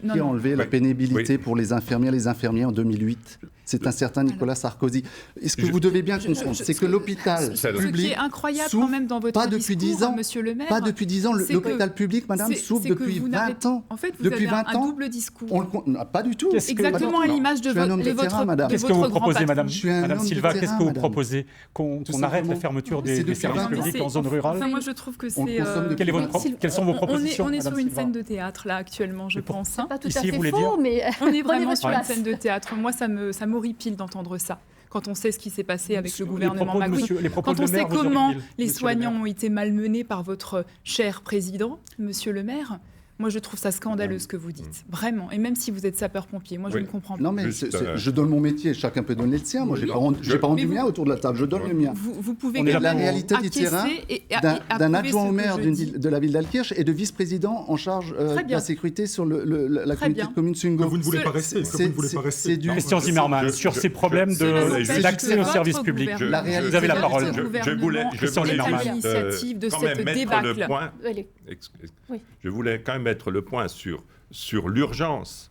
Non,
Qui a
non.
enlevé la
Oui.
pénibilité
Oui.
pour les infirmiers en 2008 ? C'est un certain Nicolas Sarkozy. Et ce que vous devez bien comprendre, c'est que l'hôpital
Ce qui
public
est incroyable
souffre
quand même dans votre
pas depuis
discours,
10 ans.
Monsieur le maire,
Pas depuis 10 ans.
c'est
L'hôpital
que-
public, madame,
c'est-
souffre
c'est que
depuis
vous n'avez-
20 ans.
En fait, vous
Depuis
avez
20
un
ans,
double discours.
Pas du tout.
Qu'est-ce que-
Exactement à
Non.
l'image de
Je suis un homme de
votre
terrain, madame.
Qu'est-ce que vous
votre grand
proposez,
patron.
Madame,
Je suis un
Madame
homme de
Silva,
terrain,
qu'est-ce que vous
madame.
proposez qu'on
Tout
arrête la
simplement.
fermeture
C'est
des
depuis
services
20 ans.
publics
C'est-
en zone rurale
Enfin, moi, je trouve que
On le
c'est.
consomme
Quelles sont vos propositions,
On est
Madame
sur une
Silva
scène de théâtre, là, actuellement, je pense. hein.
Pas tout
Ici,
à fait
vous voulez
faux,
dire
mais
On est vraiment
votre
sur une
place.
scène de théâtre. Moi, ça m'horripile d'entendre ça. Quand on sait ce qui s'est passé avec le
Les
gouvernement
propos de
Macron.
monsieur- les propos
Quand
de
on
le
sait
maire vous
comment
horripilent,
les
monsieur le
soignants
maire.
ont été malmenés par votre cher président, monsieur le maire, moi je trouve ça scandaleux ce que vous dites. Vraiment. Et même si vous êtes sapeur-pompier, moi je
Oui.
ne comprends pas.
Non, mais
Juste,
je donne mon métier, chacun peut donner le sien. Moi, j'ai pas honte
Mais
du
vous-
mien autour de la table, je donne le mien.
Vous pouvez
On est
quand
là
même
la réalité du
acquiescer
terrain
et
d'un
approuver
adjoint
ce
au
que
maire
je dis.
de la ville d'Alkirch et de vice-président en charge
Très
de
bien.
la sécurité sur la
Très
communauté
bien.
de communes
Que
Sungo.
vous ne voulez
Ce-
pas rester. Que vous ne voulez pas rester.
c'est du-
Christian Zimmermann, sur ces problèmes
Cela n'empêche
d'accès
que
aux services
votre
publics.
gouvernement-
La réalité-
Vous avez la
votre
parole.
gouvernement
Christian
est à
Zimmermann.
l'initiative de
quand
cette
même mettre le
débâcle.
point.
Allez. Oui.
Je voulais quand même mettre le point sur l'urgence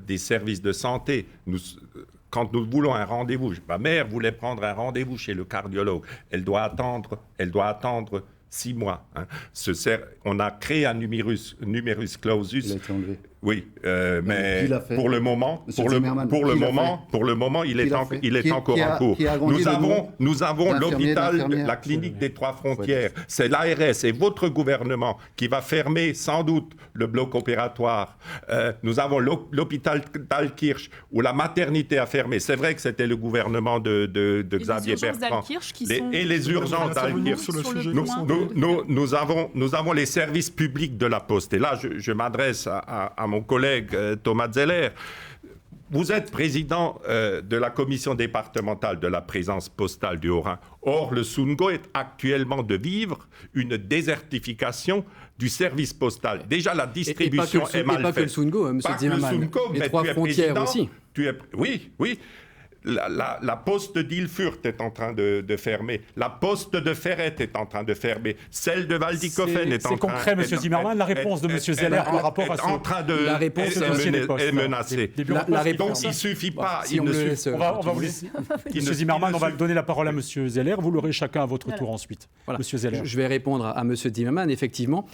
des services de santé. Quand nous voulons un rendez-vous, ma mère voulait prendre un rendez-vous chez le cardiologue. Elle doit attendre 6 mois. Hein. On a créé un numerus clausus.
Il a été enlevé.
Oui, mais
Qui l'a fait
pour le moment,
Monsieur Zimmermann,
pour le
qui l'a
moment, il est
Qui l'a fait
encore
Qui a-
en cours.
qui a agrandi le nombre
Nous avons
d'infirmiers,
l'hôpital,
d'infirmières
la clinique des Trois Frontières. C'est l'ARS et votre gouvernement qui va fermer sans doute le bloc opératoire. Nous avons l'hôpital d'Alkirch où la maternité a fermé. C'est vrai que c'était le gouvernement de Xavier Bertrand. Et les urgences d'Alkirch.
Sur le sujet.
Nous avons les services publics de la Poste. Et là, je m'adresse à mon collègue Thomas Zeller. Vous êtes président de la commission départementale de la présence postale du Haut-Rhin. Or, le Sungo est actuellement de vivre une désertification du service postal. Déjà, la distribution est mal faite.
Et pas que le Sungo, M.
Pas que le
Zimmermann.
Sungo,
Les
mais
Trois
tu es
Frontières
président,
aussi.
Oui. La poste d'Ilfurt est en train de fermer. La poste de Ferrette est en train de fermer. Celle de Waldikofen est en train...
C'est concret, M. Zimmermann, la réponse de M. Zeller par rapport à
en train de...
La réponse,
c'est le dossier des postes,
est menacée.
des bureaux de
La
poste.
réponse-
Donc, il ne suffit pas...
Si on me le laisse,
On va vous laisser. Monsieur Zimmermann, on va donner la parole à Monsieur Zeller. Vous l'aurez chacun à votre tour ensuite.
Voilà.
Monsieur Zeller.
Je vais répondre à M. Zimmermann. Effectivement,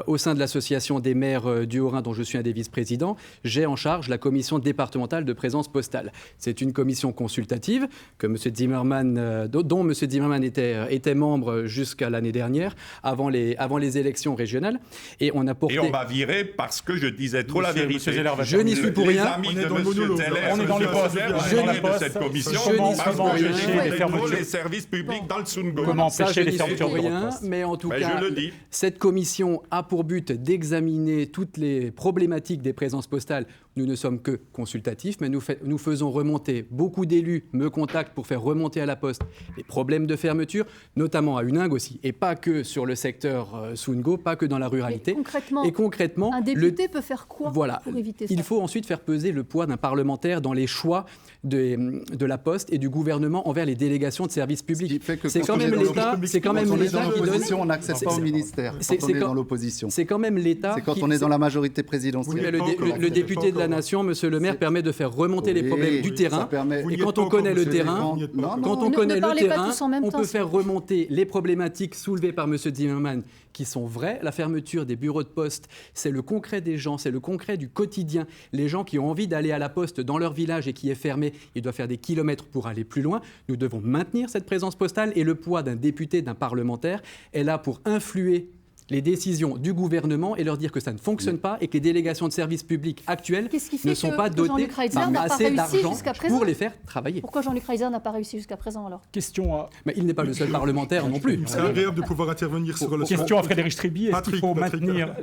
au sein de l'association des maires du Haut-Rhin, dont je suis un des vice-présidents, j'ai en charge la commission départementale de présence postale. C'est une commission consultative que M. Zimmermann, dont M. Zimmermann était membre jusqu'à l'année dernière, avant les élections régionales. Et on a porté...
Et on m'a viré parce que je disais trop la
Monsieur
vérité.
Zeller va
Je n'y suis pour
Les
rien.
amis
On est
de
dans le
Monsieur
monologue.
Zeller,
On est dans les
Monsieur
postes.
Zeller,
On est
je
dans les
de
postes.
cette commission.
Je n'y
parce
suis
que
pour rien.
je
les
suis
fermetures.
pour les services publics dans le Sungo.
Comment
Ça,
empêcher
je
les
n'y suis
fermetures
pour
de
rien,
postes.
mais en tout
Ben,
cas,
je le dis.
cette commission a pour but d'examiner toutes les problématiques des présences postales. Nous ne sommes que consultatifs, mais nous faisons remonter, beaucoup d'élus me contactent pour faire remonter à la Poste les problèmes de fermeture, notamment à Huningue aussi, et pas que sur le secteur Sungo, pas que dans la ruralité.
Mais
Et concrètement,
un député peut faire quoi
voilà.
pour éviter ça?
Il faut ensuite faire peser le poids d'un parlementaire dans les choix de la Poste et du gouvernement envers les délégations de services publics. C'est quand même l'État qui
Quand on est dans
donne.
l'opposition, on n'accepte pas au ministère.
c'est-
Quand on
c'est
est
quand-
dans l'opposition.
C'est quand même l'État.
C'est quand
qui-
on est dans
c'est-
la majorité
Oui,
présidentielle.
mais le député de la Nation, Monsieur le maire, permet de faire remonter les
Oui,
problèmes du
ça
terrain.
permet-
Vous
Et
n'y êtes
quand
pas
on
encore,
connaît le
monsieur
terrain,
Lévent.
Non, non,
quand on
ne
connaît le
parlez pas
terrain,
tous en même
on
temps,
peut
s'il
faire
vous plaît.
remonter les problématiques soulevées par M. Zimmermann, qui sont vraies. La fermeture des bureaux de poste, c'est le concret des gens, c'est le concret du quotidien. Les gens qui ont envie d'aller à la poste dans leur village et qui est fermé, ils doivent faire des kilomètres pour aller plus loin. Nous devons maintenir cette présence postale et le poids d'un député, d'un parlementaire est là pour influer les décisions du gouvernement et leur dire que ça ne fonctionne pas et que les délégations de services publics actuelles
Qu'est-ce qui fait
ne sont
que
pas dotées
Jean-Luc Reiser
par
n'a pas
assez
réussi
d'argent
jusqu'à présent
pour les faire travailler.
Pourquoi Jean-Luc Reiser n'a pas réussi jusqu'à présent alors?
Question à
Mais il n'est pas le seul parlementaire non plus.
C'est agréable de pouvoir intervenir sur la
Question à Frédéric Stribie. Est-ce qu'il faut
Patrick.
maintenir...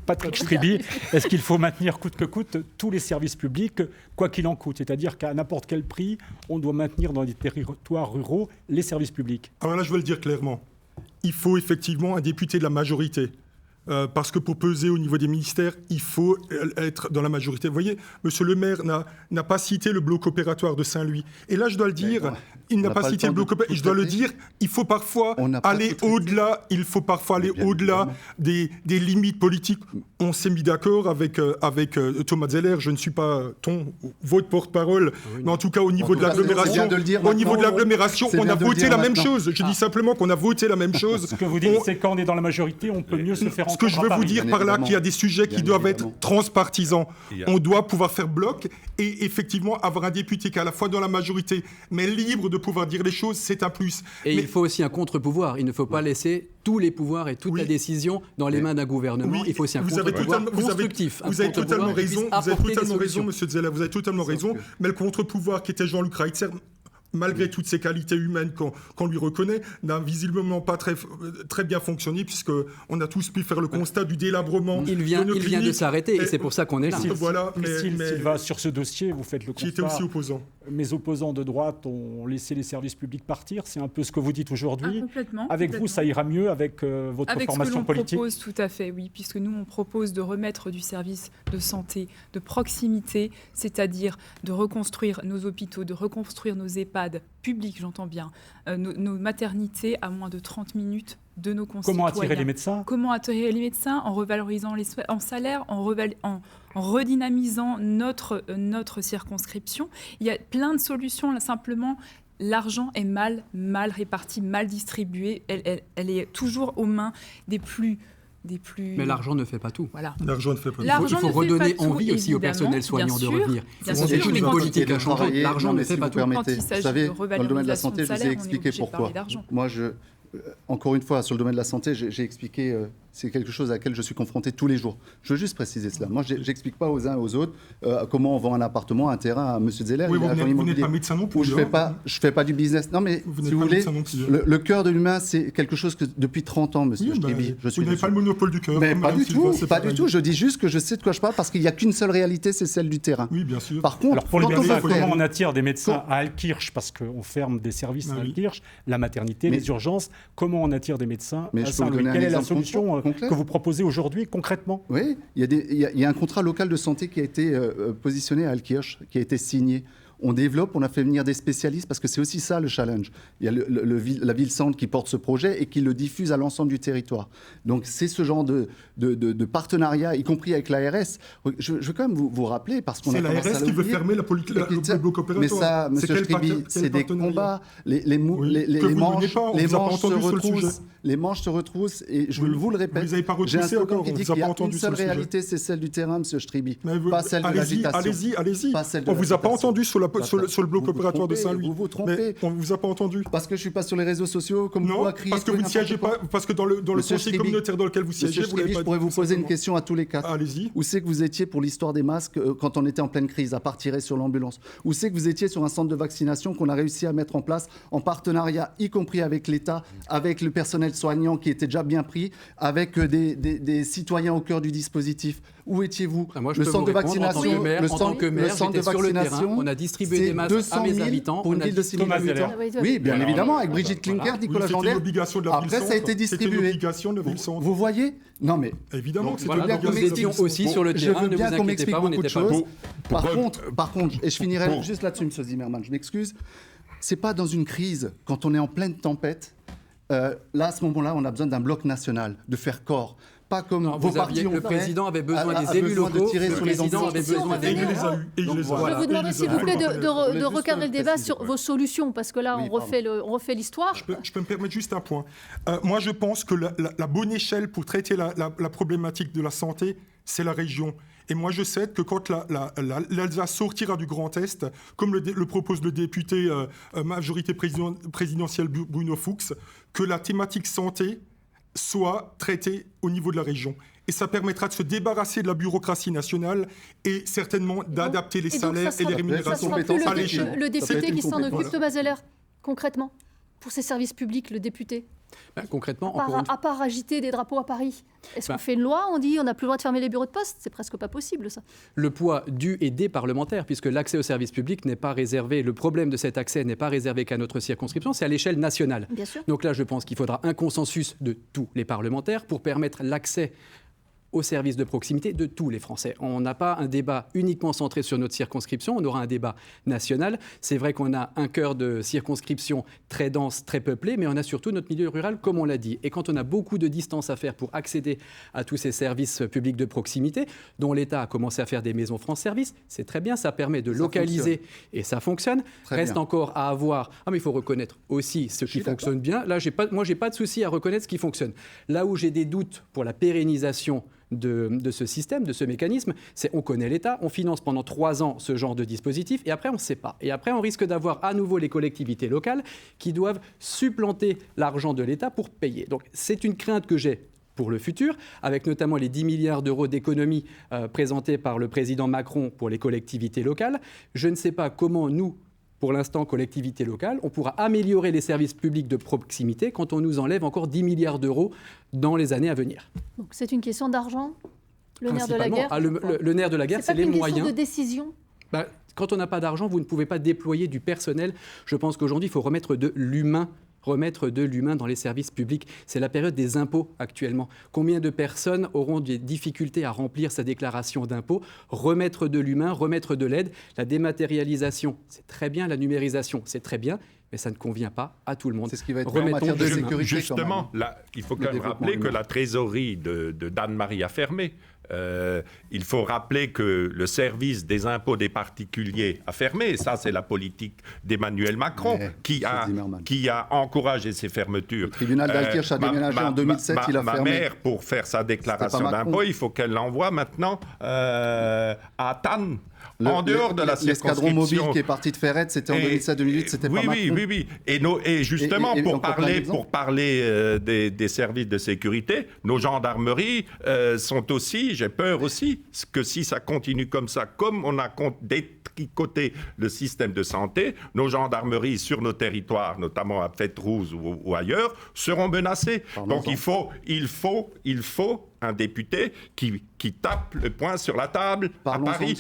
Patrick Stribie, est-ce qu'il faut maintenir coûte que coûte tous les services publics, quoi qu'il en coûte? C'est-à-dire qu'à n'importe quel prix, on doit maintenir dans les territoires ruraux les services publics.
Alors là, je vais le dire clairement. Il faut effectivement un député de la majorité. Parce que pour peser au niveau des ministères, il faut être dans la majorité. Vous voyez, monsieur le maire n'a pas cité le bloc opératoire de Saint-Louis. Et là, je dois le dire, Il n'a pas cité le bloc opératoire. Je dois le dire, il faut parfois aller au-delà. Il faut parfois aller au-delà des limites politiques. On s'est mis d'accord avec Thomas Zeller. Je ne suis pas votre porte-parole, mais en tout cas au niveau de l'agglomération, on a voté la même chose. Je dis simplement qu'on a voté la même chose.
Ce que vous dites, c'est quand on est dans la majorité, on peut mieux se faire entendre.
Ce que je veux vous dire par là, qu'il y a des sujets qui doivent être transpartisans. On doit pouvoir faire bloc et effectivement avoir un député qui est à la fois dans la majorité, mais libre de pouvoir dire les choses, c'est un plus.
Et il faut aussi un contre-pouvoir. Il ne faut pas laisser tous les pouvoirs et toute la décision dans les mains d'un gouvernement. Il faut aussi un contre-pouvoir constructif.
Vous avez totalement raison, monsieur Zeller, vous avez totalement raison. Mais le contre-pouvoir qui était Jean-Luc Reitzer, malgré toutes ses qualités humaines qu'on lui reconnaît, n'a visiblement pas très bien fonctionné, puisqu'on a tous pu faire le constat du délabrement.
Il vient de s'arrêter, et c'est pour ça qu'on est là.
Voilà, Sylvain, sur ce dossier, vous faites le constat.
Qui était aussi opposant.
Mes opposants de droite ont laissé les services publics partir. C'est un peu ce que vous dites aujourd'hui.
Complètement.
Avec vous, ça ira mieux avec votre formation politique.
Avec ce que l'on propose, tout à fait, oui, puisque nous, on propose de remettre du service de santé de proximité, c'est-à-dire de reconstruire nos hôpitaux, de reconstruire nos EHPAD publics, j'entends bien, nos maternités à moins de 30 minutes de nos concitoyens.
Comment attirer les médecins ?
Comment attirer les médecins en revalorisant en salaire, en redynamisant notre circonscription. Il y a plein de solutions, là, simplement. L'argent est mal réparti, mal distribué. Elle est toujours aux mains des plus...
Mais l'argent ne fait pas tout.
Voilà.
L'argent ne fait pas tout.
Il faut redonner envie aussi au personnel soignant de revenir.
C'est
toute une politique à changer. L'argent ne fait pas tout.
Vous savez, dans le domaine de la santé, je vous ai expliqué pourquoi. Moi, encore une fois, sur le domaine de la santé, j'ai expliqué, c'est quelque chose à laquelle je suis confronté tous les jours. Je veux juste préciser cela. Moi, je n'explique pas aux uns et aux autres comment on vend un appartement, un terrain à M. Zeller.
Oui, vous n'êtes pas médecin non plus.
Je fais pas du business. Non, mais si vous voulez, le cœur de l'humain, c'est quelque chose que depuis 30 ans, monsieur Stribby.
Vous n'avez pas le monopole du cœur.
Mais pas du tout, pas du tout. Je dis juste que je sais de quoi je parle parce qu'il n'y a qu'une seule réalité, c'est celle du terrain.
Oui, bien sûr.
Par contre,
alors pour les médecins, comment on attire des médecins à Altkirch parce qu'on ferme des services à Altkirch, la maternité, les urgences. Comment on attire des médecins à Saint-Louis ? Quelle est la solution que vous proposez aujourd'hui concrètement ?
Oui, il y a un contrat local de santé qui a été positionné à Altkirch, qui a été signé. On développe, on a fait venir des spécialistes parce que c'est aussi ça le challenge. Il y a la ville-centre qui porte ce projet et qui le diffuse à l'ensemble du territoire. Donc c'est ce genre de partenariat, y compris avec l'ARS. Je veux quand même vous rappeler parce qu'on a
tendance à l'oublier. C'est l'ARS qui veut fermer le bloc opératoire.
Mais ça, M. Stribby, c'est des combats. Les manches se retroussent et je vous le répète.
Vous n'avez pas
retroussé
retroussé encore.
Qui dit qu'il y a une seule réalité, c'est celle du terrain, M. Stribby, pas celle de l'agitation.
Allez-y. On ne vous a pas entendu sur le bloc opératoire de Saint-Louis.
Vous vous trompez.
On ne vous a pas entendu.
Parce que je ne suis pas sur les réseaux sociaux comme vous à crier.
Parce que vous ne siégez pas. Parce que dans le conseil communautaire dans lequel vous siégez, vous n'avez pas.
Je pourrais vous poser une question à tous les quatre.
Allez-y.
Où c'est que vous étiez pour l'histoire des masques quand on était en pleine crise, à part tirer sur l'ambulance ? Où c'est que vous étiez sur un centre de vaccination qu'on a réussi à mettre en place en partenariat, y compris avec l'État, avec le personnel soignant qui était déjà bien pris, avec des citoyens au cœur du dispositif ? Où étiez-vous ?
Le centre de vaccination,
le centre de vaccination,
on a distribué des masques à mes habitants.
Pour une ville de 6 000 habitants. Oui, bien évidemment, avec Brigitte Klinkert, Nicolas Jandaire. Après, ça a été distribué. Vous voyez ? Non, mais
évidemment,
nous étions aussi sur le terrain.
Je veux bien qu'on m'explique beaucoup de choses. Par contre, et je finirai juste là-dessus, M. Zimmermann, je m'excuse. C'est pas dans une crise, quand on est en pleine tempête. Là, à ce moment-là, on a besoin d'un bloc national, de faire corps. Pas comme vos partis ont fait.
Le président avait besoin des élus locaux.
Le président avait besoin
des élus.
Je vais vous demander, s'il vous plaît, de recadrer le débat sur vos solutions, parce que là, on refait l'histoire.
Je peux me permettre juste un point. Moi, je pense que la bonne échelle pour traiter la problématique de la santé, c'est la région. Et moi, je sais que quand l'Alsace sortira du Grand Est, comme le propose le député majorité présidentielle Bruno Fuchs, que la thématique santé soit traitée au niveau de la région. Et ça permettra de se débarrasser de la bureaucratie nationale et certainement d'adapter les salaires et les rémunérations
à l'échelle. Le député qui s'en occupe, Thomas Zeller, concrètement, pour ses services publics, le député.
Concrètement,
à part agiter des drapeaux à Paris, est-ce qu'on fait une loi, on dit on n'a plus le droit de fermer les bureaux de poste ? C'est presque pas possible, ça.
Le poids du et des parlementaires, puisque l'accès aux services publics n'est pas réservé, le problème de cet accès n'est pas réservé qu'à notre circonscription, c'est à l'échelle nationale.
Bien sûr.
Donc là, je pense qu'il faudra un consensus de tous les parlementaires pour permettre l'accès aux services de proximité de tous les Français. On n'a pas un débat uniquement centré sur notre circonscription, on aura un débat national. C'est vrai qu'on a un cœur de circonscription très dense, très peuplé, mais on a surtout notre milieu rural, comme on l'a dit. Et quand on a beaucoup de distance à faire pour accéder à tous ces services publics de proximité, dont l'État a commencé à faire des maisons France Service, c'est très bien, ça permet de localiser et ça fonctionne. Reste encore à avoir, mais il faut reconnaître aussi ce qui fonctionne bien. Là, moi, j'ai pas de souci à reconnaître ce qui fonctionne. Là où j'ai des doutes pour la pérennisation de ce système, de ce mécanisme, c'est on connaît l'État, on finance pendant 3 ans ce genre de dispositif et après on ne sait pas. Et après on risque d'avoir à nouveau les collectivités locales qui doivent supplanter l'argent de l'État pour payer. Donc c'est une crainte que j'ai pour le futur, avec notamment les 10 milliards d'euros d'économies présentés par le président Macron pour les collectivités locales. Je ne sais pas comment nous, pour l'instant, collectivités locales, on pourra améliorer les services publics de proximité quand on nous enlève encore 10 milliards d'euros dans les années à venir.
Donc c'est une question d'argent, le nerf de la guerre.
Le nerf de la guerre, c'est les moyens.
C'est pas une question de décision.
Quand on n'a pas d'argent, vous ne pouvez pas déployer du personnel. Je pense qu'aujourd'hui, il faut remettre de l'humain dans les services publics. C'est la période des impôts actuellement. Combien de personnes auront des difficultés à remplir sa déclaration d'impôt? Remettre de l'humain, remettre de l'aide. La dématérialisation, c'est très bien. La numérisation, c'est très bien. Mais ça ne convient pas à tout le monde.
C'est ce qui va être en matière de sécurité.
Justement, là, il faut quand même rappeler que la trésorerie de Dan-Marie a fermé. Il faut rappeler que le service des impôts des particuliers a fermé. Et ça, c'est la politique d'Emmanuel Macron qui a encouragé ces fermetures.
Le tribunal d'Alkirch a déménagé en 2007, il a fermé.
Ma mère, pour faire sa déclaration d'impôt, il faut qu'elle l'envoie maintenant à Tannes. En dehors de la circonscription.
L'escadron mobile qui est parti de Ferrette, c'était en 2007-2008, c'était pas Macron.
Oui. Et justement, pour parler des services de sécurité, nos gendarmeries sont aussi, j'ai peur aussi, que si ça continue comme ça, comme on a détricoté le système de santé, nos gendarmeries sur nos territoires, notamment à Fétrouze ou ailleurs, seront menacées. Donc il faut un député qui tape le poing sur la table à Paris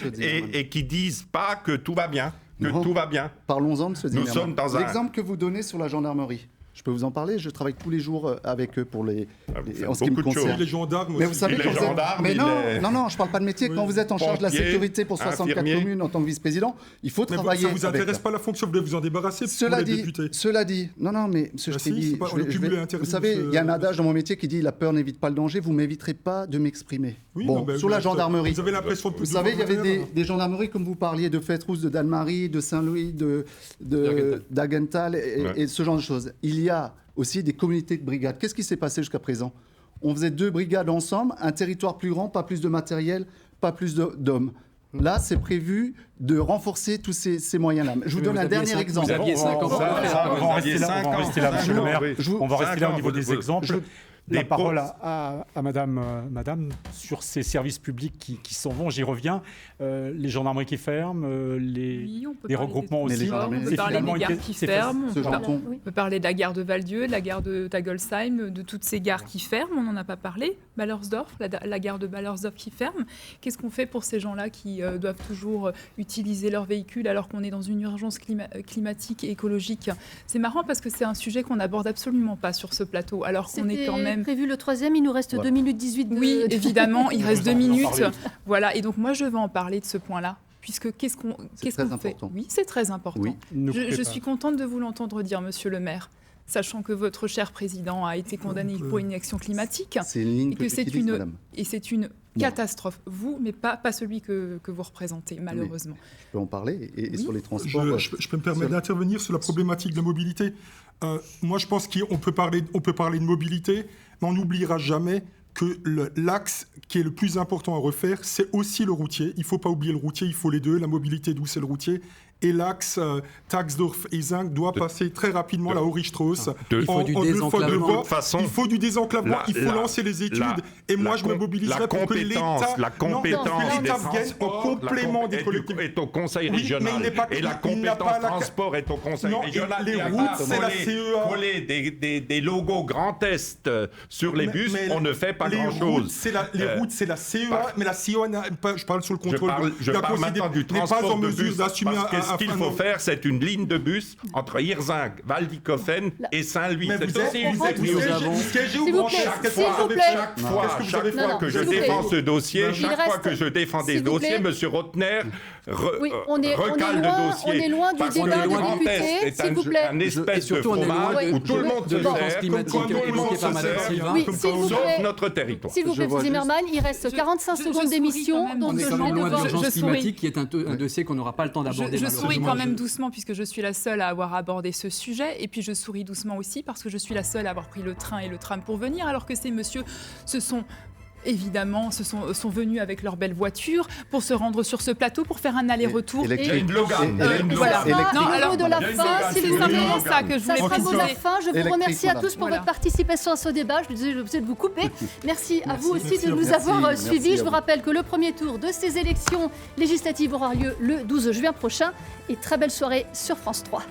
et qui dise pas que tout va bien. Tout va bien.
Parlons-en de ce
Nous sommes dans
l'exemple que vous donnez sur la gendarmerie. Je peux vous en parler, je travaille tous les jours avec eux pour en ce qui me concerne.
Les gendarmes aussi.
Mais vous savez, non, je parle pas de métier. Quand vous êtes en charge de la sécurité pour 64 communes en tant que vice-président, il faut travailler.
Ça vous intéresse pas la fonction, vous voulez vous en débarrasser pour les députés.
Cela dit, mais M. Stribly, vous savez, il y a un adage dans mon métier qui dit la peur n'évite pas le danger, vous m'éviterez pas de m'exprimer. Sur la gendarmerie,
vous avez l'impression de...
Vous savez, il y avait des gendarmeries, comme vous parliez, de Fétrouze, de Dan-Marie, de Saint-Louis, d'Argental et ce genre de choses. Il y a aussi des communautés de brigades. Qu'est-ce qui s'est passé jusqu'à présent? On faisait 2 brigades ensemble, un territoire plus grand, pas plus de matériel, pas plus d'hommes. Là, c'est prévu de renforcer tous ces moyens-là. Je vous donne un dernier exemple.
Vous aviez 5 ans.
On va en rester là, monsieur le maire. On va rester là au niveau des exemples. La parole à madame sur ces services publics qui s'en vont, j'y reviens. Les gendarmeries qui ferment, les regroupements aussi.
On peut parler des gares qui ferment, on peut parler de la gare de Val-Dieu, de la gare de Tagolsheim, de toutes ces gares qui ferment, on n'en a pas parlé. Ballersdorf, la gare de Ballersdorf qui ferme. Qu'est-ce qu'on fait pour ces gens-là qui doivent toujours utiliser leur véhicule alors qu'on est dans une urgence climatique et écologique? C'est marrant parce que c'est un sujet qu'on n'aborde absolument pas sur ce plateau, alors qu'on est quand même...
prévu le 3e, il nous reste 2 minutes 18.
Oui, évidemment, il reste 2 minutes. Voilà, et donc moi je vais en parler de ce point-là. Puisque qu'est-ce qu'on fait? Oui, c'est très important. Oui. Je suis contente de vous l'entendre dire, monsieur le maire, sachant que votre cher président a été condamné pour inaction climatique.
C'est une ligne que
c'est une catastrophe. Vous, mais pas celui que vous représentez, malheureusement.
Je peux en parler et sur les transports.
Je peux me permettre d'intervenir sur la problématique de la mobilité. Moi, je pense qu'on peut parler de mobilité, mais on n'oubliera jamais que l'axe qui est le plus important à refaire, c'est aussi le routier. Il ne faut pas oublier le routier, il faut les deux, la mobilité douce et le routier. Et l'axe Taxdorf et Zinc doit passer très rapidement la Aurich-Strauss.
Il faut du désenclavement.
Il faut du désenclavement, il faut lancer les études. Et moi, je me mobiliserai pour que l'État...
La compétence
vienne en complément des collectivités.
Est au Conseil régional. Et la compétence transport est au Conseil régional.
Les routes, c'est la CEA.
Coller des logos Grand Est sur les bus, on ne fait pas grand-chose.
Les routes, c'est la CEA. Mais la CEA, je parle sur le contrôle.
Je parle maintenant du transport de bus. Ce qu'il faut faire, c'est une ligne de bus entre Hirzing, Waldikofen et Saint-Louis.
Mais
C'est
vous êtes-
aussi une
vous
technique.
S'il vous plaît, s'il vous plaît.
Chaque fois que je défends ce dossier, chaque fois que je défends des
s'il vous
dossiers,
plaît.
M. Rotner
Oui, on est
recale
loin,
le dossier.
on est loin du
Parce que
débat
le
des
Grand
députés,
Est est
s'il vous plaît.
un espèce
Et surtout,
de
on est loin
fromage où tout le monde se
de l'urgence
sert,
climatique
tout le monde
évoquée
se
par Madame
sert,
Sylvain.
Oui, s'il vous
sauf
plaît.
notre territoire.
S'il vous plaît,
Je vois
M. Zimmermann, il reste 45
je
secondes
souris
d'émission,
quand même.
donc
On est
je
quand même
vais
loin de
devoir...
Je
l'urgence
souris.
climatique, qui est un dossier qu'on n'aura pas le temps d'aborder.
Je souris
malheureusement.
quand même doucement puisque je suis la seule à avoir abordé ce sujet. Et puis je souris doucement aussi parce que je suis la seule à avoir pris le train et le tram pour venir, alors que ces messieurs évidemment, sont venus avec leur belle voiture pour se rendre sur ce plateau pour faire un aller-retour.
Il y a une Logan.
Voilà.
Non, alors,
de la
il y a une
fin,
Logan,
s'il
c'est
vous plaît.
simplement ça que je
Ça
voulais
sera le mot de la
préciser.
fin. Je vous
Électrique,
remercie à
voilà.
tous pour
Voilà.
votre participation à ce débat. Je suis obligée de vous couper. Merci à vous aussi de nous
Merci,
avoir
merci
suivis.
à
Je vous
vous.
rappelle que le premier tour de ces élections législatives aura lieu le 12 juin prochain. Et très belle soirée sur France 3.